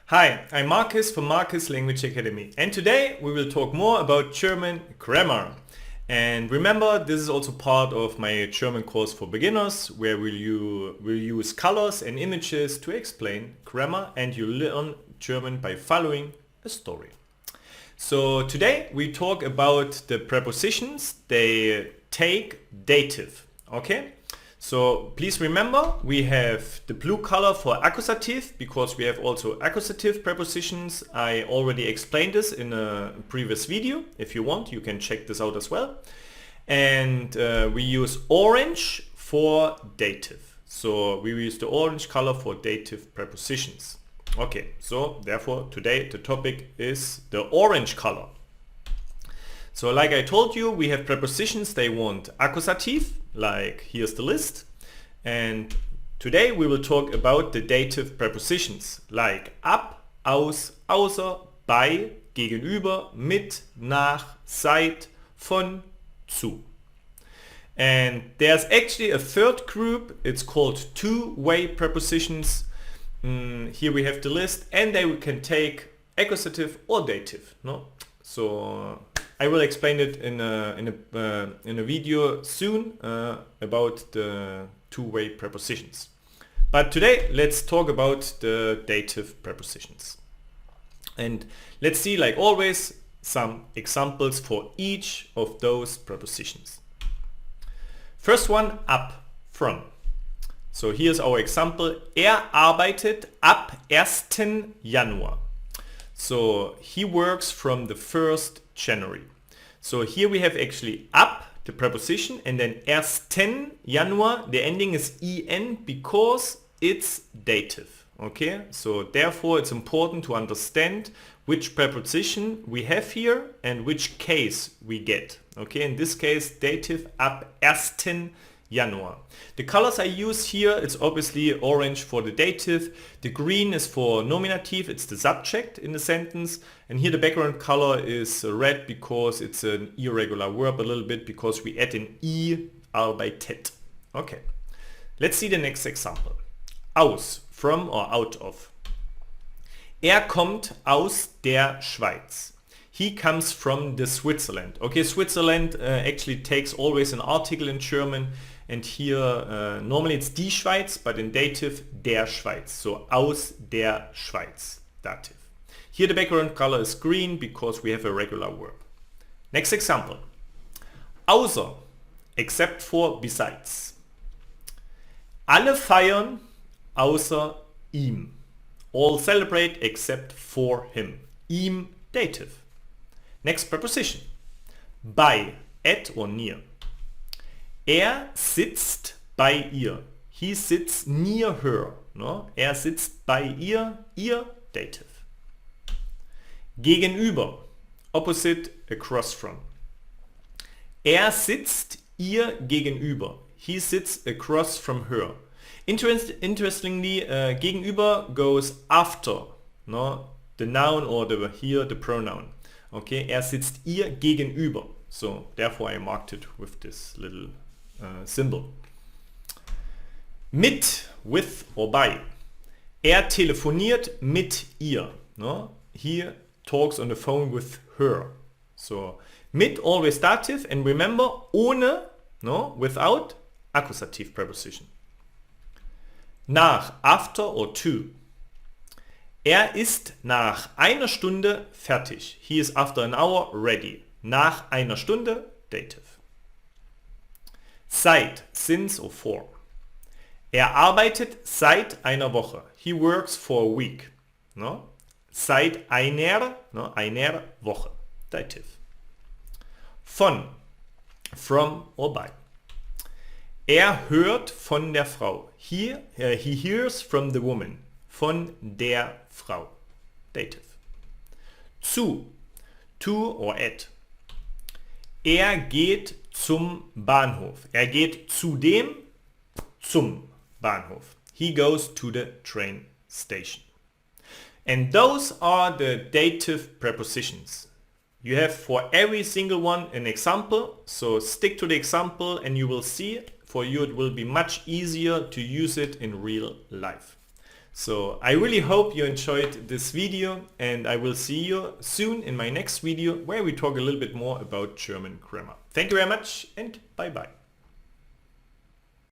Hi, I'm Marcus from Marcus Language Academy, and today we will talk more about German grammar. And remember, this is also part of my German course for beginners, where we'll use colors and images to explain grammar, and you learn German by following a story. So today we talk about the prepositions. They take dative, okay? So please remember, we have the blue color for accusative because we have also accusative prepositions. I already explained this in a previous video. If you want, you can check this out as well. And we use orange for dative. So we use the orange color for dative prepositions. Okay, so therefore today the topic is the orange color. So like I told you, we have prepositions, they want accusative, like here's the list. And today we will talk about the dative prepositions, like ab, aus, außer, bei, gegenüber, mit, nach, seit, von, zu. And there's actually a third group, it's called two-way prepositions. Here we have the list, and they can take accusative or dative. No? So I will explain it in a video soon about the two-way prepositions. But today let's talk about the dative prepositions. And let's see, like always, some examples for each of those prepositions. First one, ab, from. So here's our example. Arbeitet ab 1. Januar. So he works from the 1st January. So here we have actually ab, the preposition, and then 1. Januar, the ending is en because it's dative. Okay, so therefore it's important to understand which preposition we have here and which case we get. Okay, in this case, dative ab 1. Januar. The colors I use here, it's obviously orange for the dative, the green is for nominative, it's the subject in the sentence, and here the background color is red because it's an irregular verb a little bit because we add an I, arbeitet. Okay, let's see the next example. Aus, from or out of. Kommt aus der Schweiz. He comes from the Switzerland. Okay, Switzerland actually takes always an article in German, and here normally it's die Schweiz, but in dative der Schweiz. So aus der Schweiz, dative. Here the background color is green because we have a regular verb. Next example. Außer, except for besides. Alle feiern außer ihm. All celebrate except for him. Ihm, dative. Next preposition. Bei, at or near. Sitzt bei ihr. He sits near her. No? Sitzt bei ihr, dative. Gegenüber, opposite, across from. Sitzt ihr gegenüber. He sits across from her. Interestingly, gegenüber goes after, no? The noun or here the pronoun. Okay, sitzt ihr gegenüber. So therefore I marked it with this little symbol. Mit, with or by. Telefoniert mit ihr. No? He talks on the phone with her. So mit, always dative, and remember ohne, no, without, accusative preposition. Nach, after or to. Ist nach einer Stunde fertig. He is after an hour ready. Nach einer Stunde, dative. Seit, since or for. Arbeitet seit einer Woche. He works for a week. No? Seit einer Woche, dative. Von, from or by. Hört von der Frau. He hears from the woman. Von der Frau, dative. Zu, to or at. Geht zum Bahnhof. Geht zu dem, zum Bahnhof. He goes to the train station. And those are the dative prepositions. You have for every single one an example, so stick to the example and you will see for you it will be much easier to use it in real life. So I really hope you enjoyed this video, and I will see you soon in my next video where we talk a little bit more about German grammar. Thank you very much and bye bye.